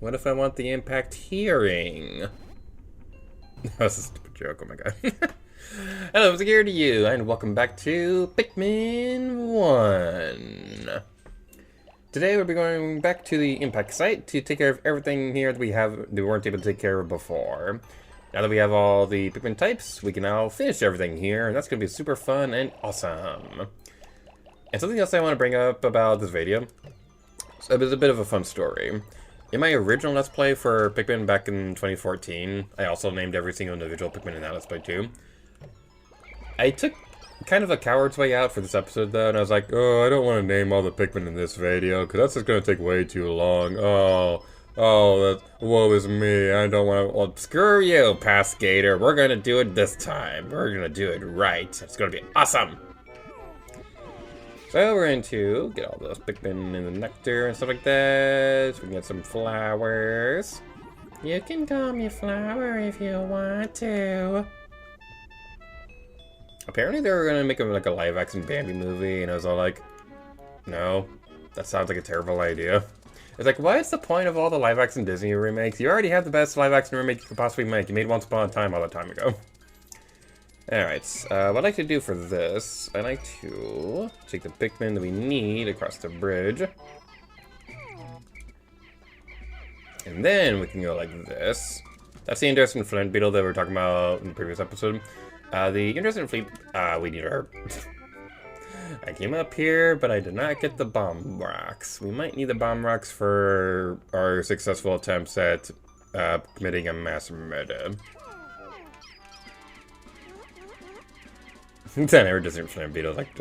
What if I want the impact hearing? That's a stupid joke, oh my god. Hello, it's here to you, and welcome back to Pikmin 1. Today we'll be going back to the impact site to take care of everything here that we weren't able to take care of before. Now that we have all the Pikmin types, we can now finish everything here, and that's going to be super fun and awesome. And something else I want to bring up about this video, so it's a bit of a fun story. In my original Let's Play for Pikmin back in 2014, I also named every single individual Pikmin in that Let's Play too. I took kind of a coward's way out for this episode though, and I was like, oh, I don't want to name all the Pikmin in this video, because that's just going to take way too long. Woe is me, I don't want to, well, screw you, Past Gator, we're going to do it this time. We're going to do it right. It's going to be awesome. So we're going to get all those Pikmin in the nectar and stuff like that. So we can get some flowers. You can call me Flower if you want to. Apparently they were going to make like a live action Bambi movie, and I was all like, no, that sounds like a terrible idea. It's like, what is the point of all the live action Disney remakes? You already have the best live action remake you could possibly make. You made Once Upon a Time all that time ago. Alright, what I'd like to do for this, I'd like to take the Pikmin that we need across the bridge. And then we can go like this. That's the interesting flint beetle that we were talking about in the previous episode. The interesting fleet, we need her. I came up here, but I did not get the bomb rocks. We might need the bomb rocks for our successful attempts at committing a mass murder. I never different flame beetles, like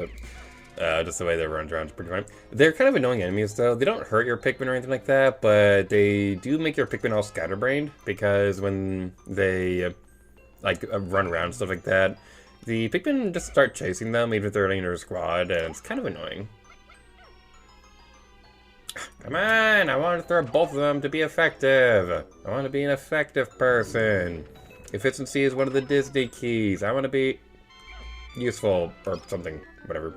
just the way they run around is pretty fun. They're kind of annoying enemies though. They don't hurt your Pikmin or anything like that, but they do make your Pikmin all scatterbrained, because when they run around and stuff like that, the Pikmin just start chasing them even if they're in your squad, and it's kind of annoying. Come on, I want to throw both of them to be effective. I want to be an effective person. Efficiency is one of the Disney keys. I want to be useful or something, whatever.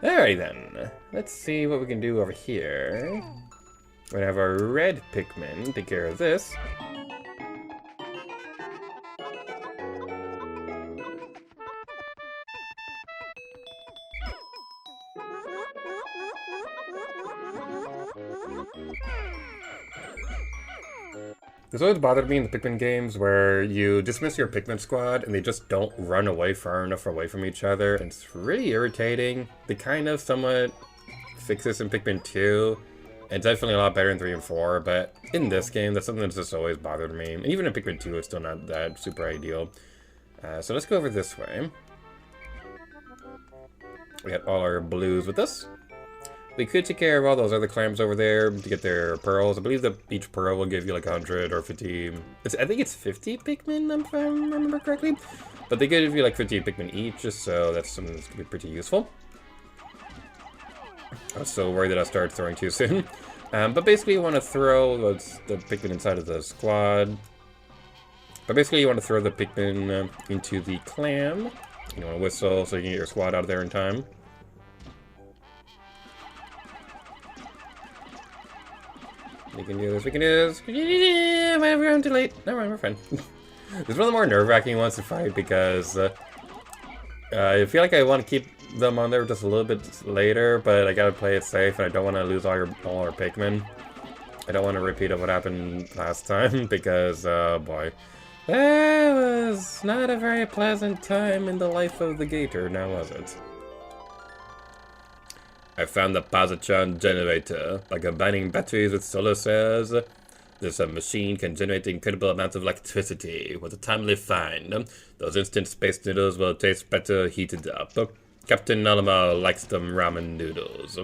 Alright then, let's see what we can do over here. We're gonna have our red Pikmin take care of this. This always bothered me in the Pikmin games where you dismiss your Pikmin squad and they just don't run away far enough away from each other, and it's really irritating. They kind of somewhat fix this in Pikmin 2, and definitely a lot better in 3 and 4, but in this game, that's something that's just always bothered me. And even in Pikmin 2, it's still not that super ideal. So let's go over this way. We got all our blues with us. We could take care of all those other clams over there to get their pearls. I believe that each pearl will give you like 100 or 50. I think it's 50 Pikmin, if I remember correctly. But they give you like 50 Pikmin each, so that's something that's going to be pretty useful. I was so worried that I started throwing too soon. But basically you want to throw the Pikmin inside of the squad. But basically you want to throw the Pikmin into the clam. You want to whistle so you can get your squad out of there in time. We can do this, we can do this. We're too late. Never mind, we're fine. This is one of the more nerve-wracking ones to fight because I feel like I want to keep them on there just a little bit later, but I gotta play it safe and I don't want to lose all our Pikmin. I don't want to repeat of what happened last time because, oh boy. That was not a very pleasant time in the life of the Gator, now was it? I found the positron generator. By combining batteries with solar cells, this machine can generate incredible amounts of electricity. What a timely find. Those instant space noodles will taste better heated up. Captain Nalama likes them ramen noodles.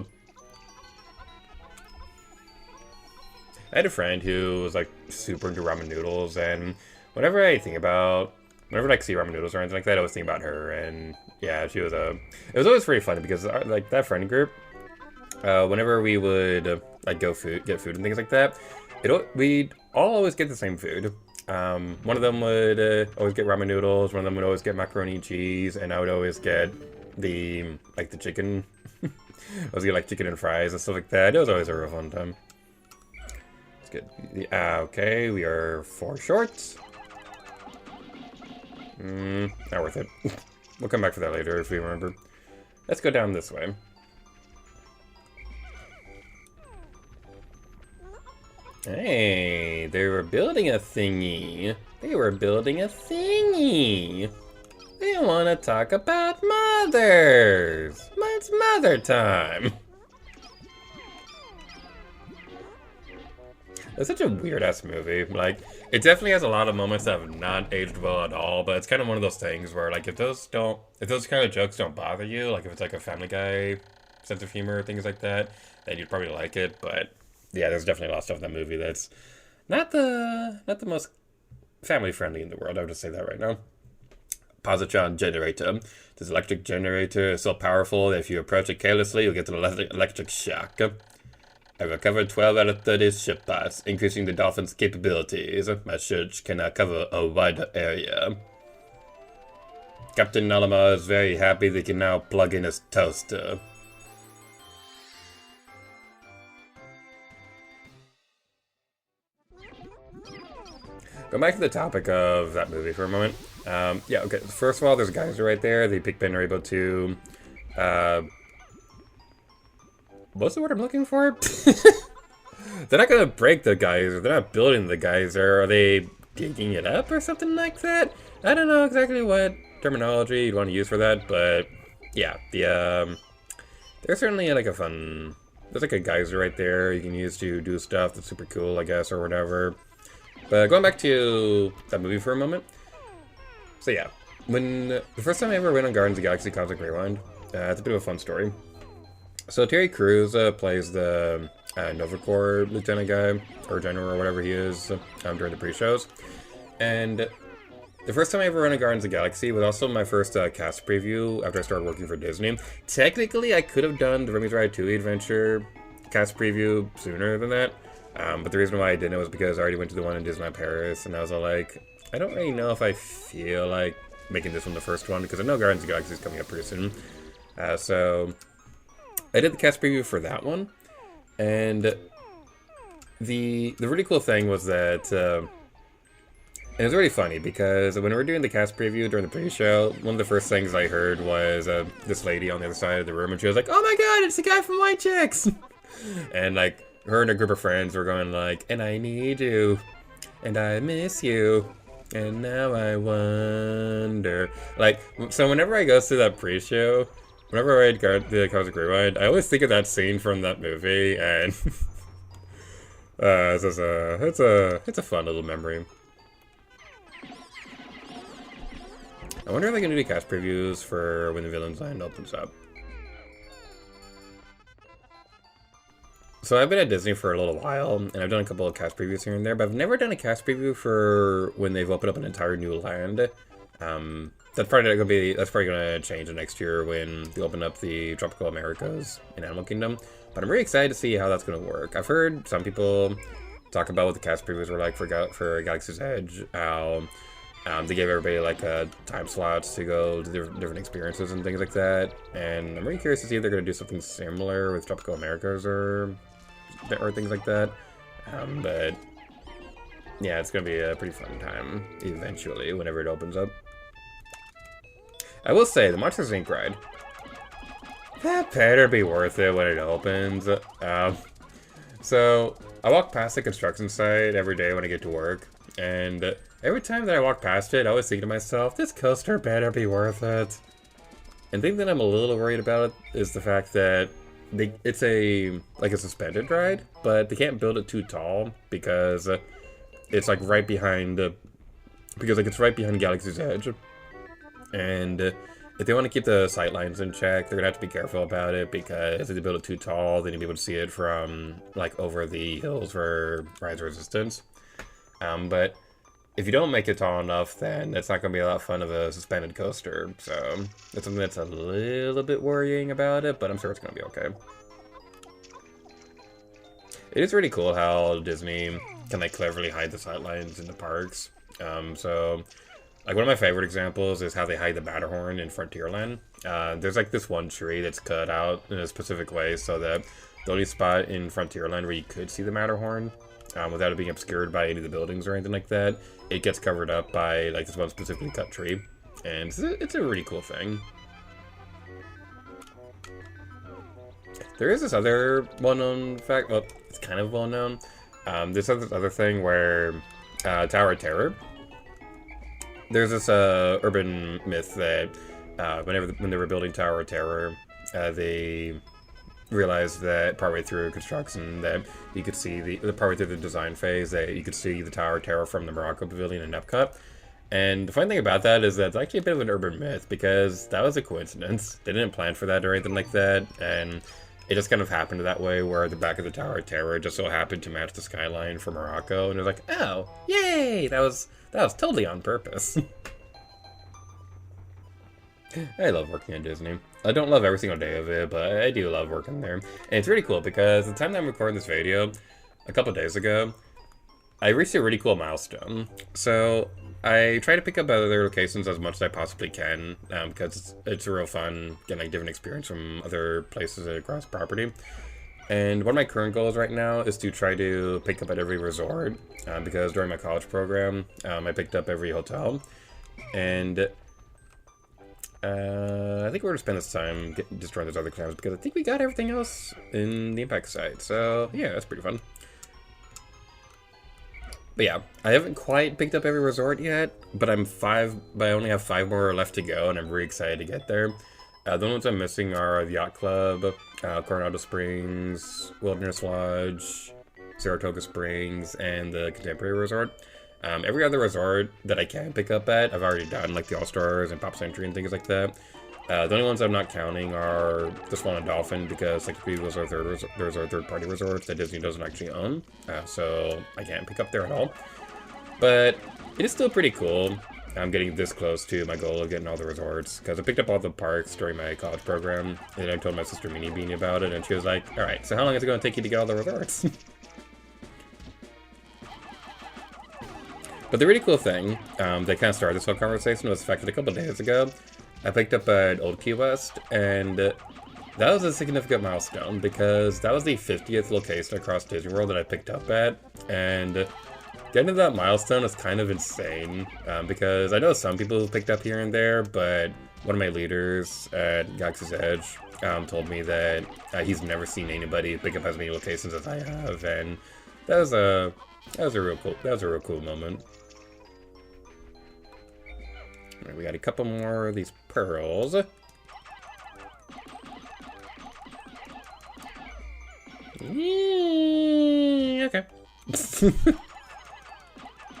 I had a friend who was like super into ramen noodles, and whenever I see ramen noodles or anything like that, I always think about her. And yeah, she was it was always pretty funny because like that friend group, whenever we would go get food and things like that, we'd all always get the same food. One of them would always get ramen noodles, one of them would always get macaroni and cheese, and I would always get the chicken. I was getting like chicken and fries and stuff like that. It was always a real fun time. good. Okay, we are 4 short. Not worth it. We'll come back for that later if we remember. Let's go down this way. Hey, they were building a thingy. They were building a thingy. They want to talk about mothers. It's mother time. It's such a weird-ass movie. Like, it definitely has a lot of moments that have not aged well at all, but it's kind of one of those things where, like, if those kind of jokes don't bother you, like if it's like a Family Guy sense of humor or things like that, then you'd probably like it. But yeah, there's definitely a lot of stuff in that movie that's not the most family-friendly in the world. I would just say that right now. Positron generator. This electric generator is so powerful that if you approach it carelessly, you'll get an electric shock. I recovered 12 out of 30 ship parts, increasing the Dolphin's capabilities. My search can now cover a wider area. Captain Nalamar is very happy they can now plug in his toaster. Go back to the topic of that movie for a moment. Yeah, okay, first of all, there's a geyser right there. The Pikmin are able to... what's the word I'm looking for? They're not gonna break the geyser. They're not building the geyser. Are they digging it up or something like that? I don't know exactly what terminology you'd want to use for that, but yeah, there's certainly like a fun... There's like a geyser right there you can use to do stuff that's super cool, I guess, or whatever. But going back to that movie for a moment. So yeah, the first time I ever went on Guardians of the Galaxy Cosmic Rewind, it's a bit of a fun story. So Terry Crews plays the Nova Corps lieutenant guy, or general, or whatever he is, during the pre-shows. And the first time I ever ran a Guardians of the Galaxy was also my first cast preview after I started working for Disney. Technically, I could have done the Remy's Ratatouille Adventure cast preview sooner than that. But the reason why I didn't was because I already went to the one in Disneyland Paris, and I was all like, I don't really know if I feel like making this one the first one, because I know Guardians of the Galaxy is coming up pretty soon. So I did the cast preview for that one, and the really cool thing was that, and it was really funny, because when we were doing the cast preview during the pre-show, one of the first things I heard was this lady on the other side of the room, and she was like, oh my god, it's the guy from White Chicks! And like, her and a group of friends were going like, and I need you, and I miss you, and now I wonder. Like, so whenever I go through that pre-show, whenever I read the Cosmic Rewind, I always think of that scene from that movie, and it's a fun little memory. I wonder if they can do cast previews for when the Villains Land opens up. So I've been at Disney for a little while, and I've done a couple of cast previews here and there, but I've never done a cast preview for when they've opened up an entire new land. That's probably gonna change next year when they open up the Tropical Americas in Animal Kingdom. But I'm really excited to see how that's gonna work. I've heard some people talk about what the cast previews were like for Galaxy's Edge, how they gave everybody like time slots to go to different experiences and things like that. And I'm really curious to see if they're gonna do something similar with Tropical Americas or things like that. But yeah, it's gonna be a pretty fun time eventually whenever it opens up. I will say, the Monsters Inc. ride, that better be worth it when it opens. So I walk past the construction site every day when I get to work, and every time that I walk past it, I always think to myself, this coaster better be worth it. And the thing that I'm a little worried about is the fact that it's a suspended ride, but they can't build it too tall because it's like right behind it's right behind Galaxy's Edge. And if they want to keep the sightlines in check, they're gonna have to be careful about it, because if they build it too tall, then you'll be able to see it from like over the hills for rise resistance. But if you don't make it tall enough, then it's not gonna be a lot of fun of a suspended coaster. So that's something that's a little bit worrying about it, but I'm sure it's gonna be okay. It is really cool how Disney can like cleverly hide the sightlines in the parks. So like one of my favorite examples is how they hide the Matterhorn in Frontierland. There's like this one tree that's cut out in a specific way so that the only spot in Frontierland where you could see the Matterhorn without it being obscured by any of the buildings or anything like that. It gets covered up by like this one specifically cut tree, and it's a really cool thing. There is this other well-known fact. Well, it's kind of well-known. There's this other thing where Tower of Terror. There's this urban myth that when they were building Tower of Terror, they realized that partway through construction that you could see the partway through the design phase that you could see the Tower of Terror from the Morocco Pavilion in Epcot. And the funny thing about that is that it's actually a bit of an urban myth because that was a coincidence. They didn't plan for that or anything like that, and it just kind of happened that way where the back of the Tower of Terror just so happened to match the skyline for Morocco, and it was like, oh, yay! That was totally on purpose. I love working at Disney. I don't love every single day of it, but I do love working there. And it's really cool because the time that I'm recording this video, a couple days ago, I reached a really cool milestone. So I try to pick up other locations as much as I possibly can because it's a real fun getting like different experience from other places across property. And one of my current goals right now is to try to pick up at every resort because during my college program, I picked up every hotel. And I think we're going to spend this time destroying those other clams because I think we got everything else in the impact site. So yeah, that's pretty fun. But yeah, I haven't quite picked up every resort yet, but I only have 5 more left to go, and I'm really excited to get there. The ones I'm missing are the Yacht Club, Coronado Springs, Wilderness Lodge, Saratoga Springs, and the Contemporary Resort. Every other resort that I can pick up at, I've already done, like the All-Stars and Pop Century and things like that. The only ones I'm not counting are the Swan and Dolphin, because technically those are third-party resorts that Disney doesn't actually own, so I can't pick up there at all. But it is still pretty cool. I'm getting this close to my goal of getting all the resorts, because I picked up all the parks during my college program, and I told my sister Minnie Beanie about it, and she was like, alright, so how long is it going to take you to get all the resorts? But the really cool thing that kind of started this whole conversation was the fact that a couple days ago, I picked up at Old Key West, and that was a significant milestone, because that was the 50th location across Disney World that I picked up at, and getting to that milestone is kind of insane, because I know some people who picked up here and there, but one of my leaders at Galaxy's Edge told me that he's never seen anybody pick up as many locations as I have, and that was a real cool moment. All right, we got a couple more of these pearls. Okay.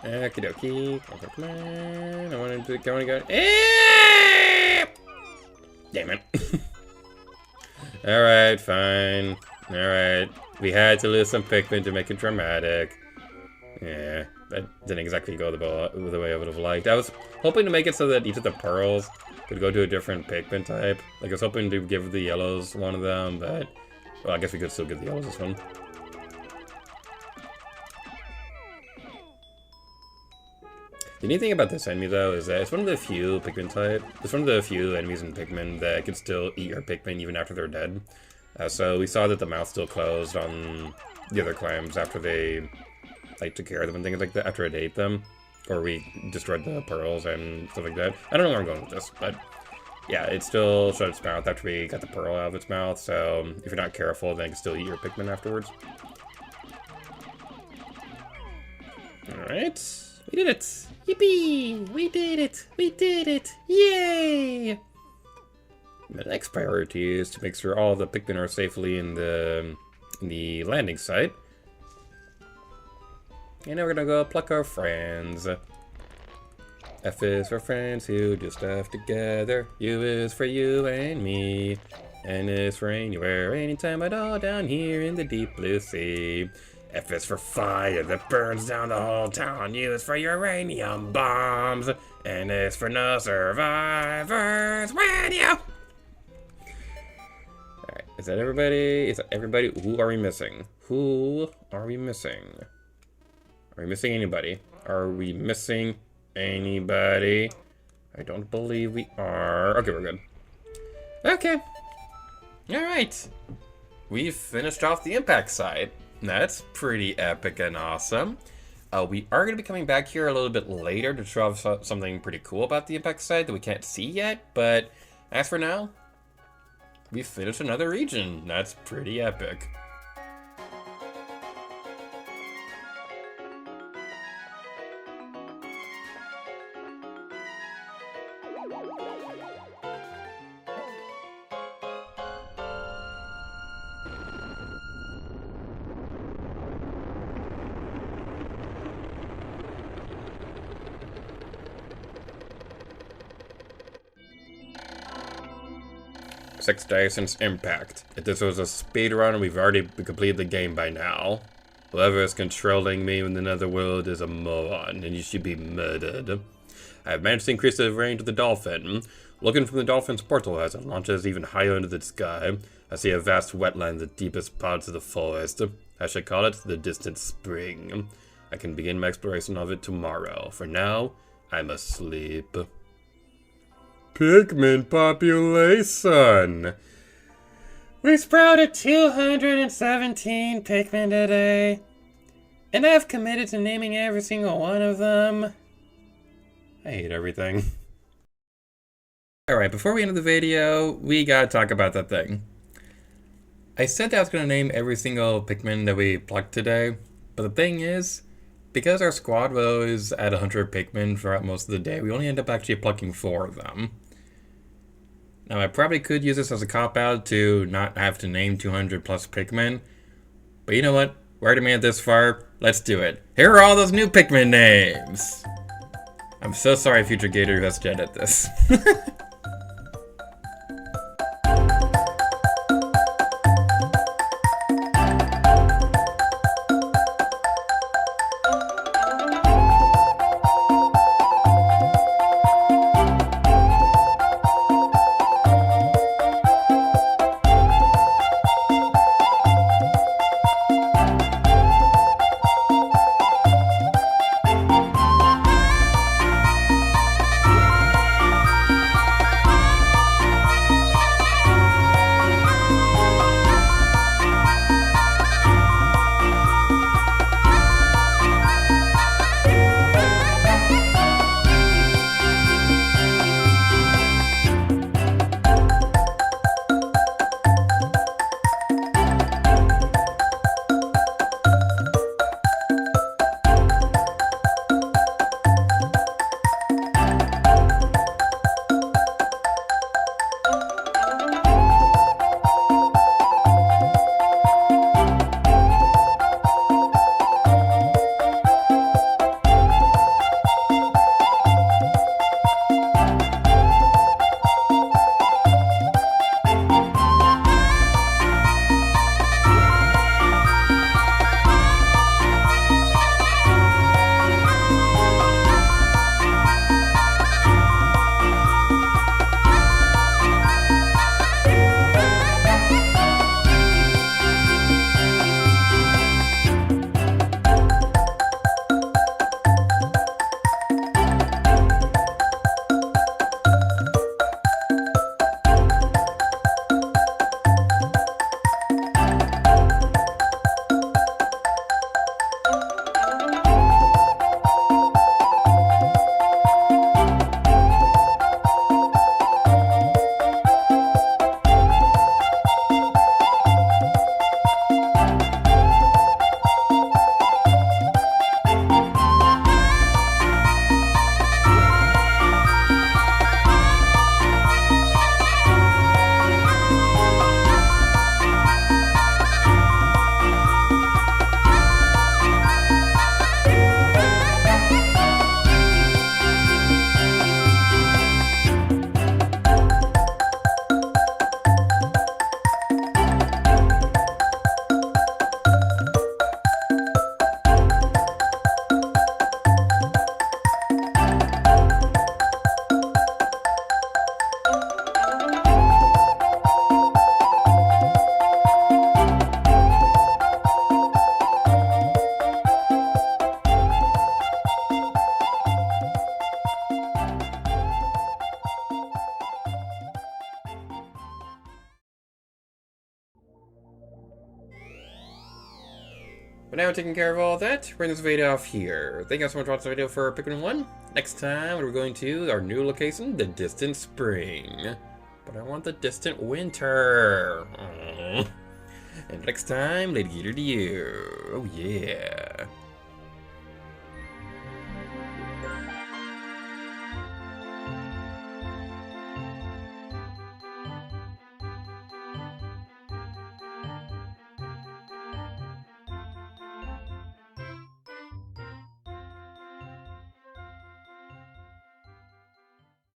Okie dokie. Come on. I want to go. Damn it. Alright, fine. Alright. We had to lose some Pikmin to make it dramatic. Yeah, that didn't exactly go the way I would have liked. I was hoping to make it so that each of the pearls could go to a different Pikmin type. Like, I was hoping to give the yellows one of them, but... well, I guess we could still give the yellows this one. The neat thing about this enemy, though, is that it's one of the few Pikmin type. It's one of the few enemies in Pikmin that can still eat your Pikmin even after they're dead. So we saw that the mouth still closed on the other clams after they like took care of them and things like that, after it ate them, or we destroyed the pearls and stuff like that. I don't know where I'm going with this, but yeah, it still shut its mouth after we got the pearl out of its mouth. So if you're not careful, then you can still eat your Pikmin afterwards. All right, we did it! Yippee! We did it! We did it! Yay! The next priority is to make sure all the Pikmin are safely in the landing site. And now we're gonna go pluck our friends. F is for friends who do stuff together. U is for you and me. N is for anywhere, anytime at all down here in the deep blue sea. F is for fire that burns down the whole town. U is for uranium bombs. N is for no survivors when you... Alright, is that everybody? Is that everybody? Who are we missing? Who are we missing? Are we missing anybody? Are we missing anybody? I don't believe we are. Okay, we're good. Okay. Alright. We've finished off the impact side. That's pretty epic and awesome. We are going to be coming back here a little bit later to show off something pretty cool about the impact site that we can't see yet, but as for now, we finished another region. That's pretty epic. Six days since impact. If this was a speedrun, we've already completed the game by now. Whoever is controlling me in the netherworld is a moron, and you should be murdered. I have managed to increase the range of the dolphin. Looking from the dolphin's portal as it launches even higher into the sky, I see a vast wetland in the deepest parts of the forest. I should call it the distant spring. I can begin my exploration of it tomorrow. For now, I must sleep. Pikmin population! We sprouted 217 Pikmin today, and I've committed to naming every single one of them. I hate everything. Alright, before we end the video, we gotta talk about that thing. I said that I was gonna name every single Pikmin that we plucked today, but the thing is, because our squad was at 100 Pikmin throughout most of the day, we only end up actually plucking 4 of them. Now, I probably could use this as a cop-out to not have to name 200 plus Pikmin, but you know what? We already made it this far. Let's do it. Here are all those new Pikmin names! I'm so sorry, Future Gator, who has to edit this. But now taking care of all that, we're going to video off here. Thank you guys so much for watching the video for Pikmin 1. Next time, we're going to our new location, the distant spring. But I want the distant winter. And next time, later to you. Oh yeah.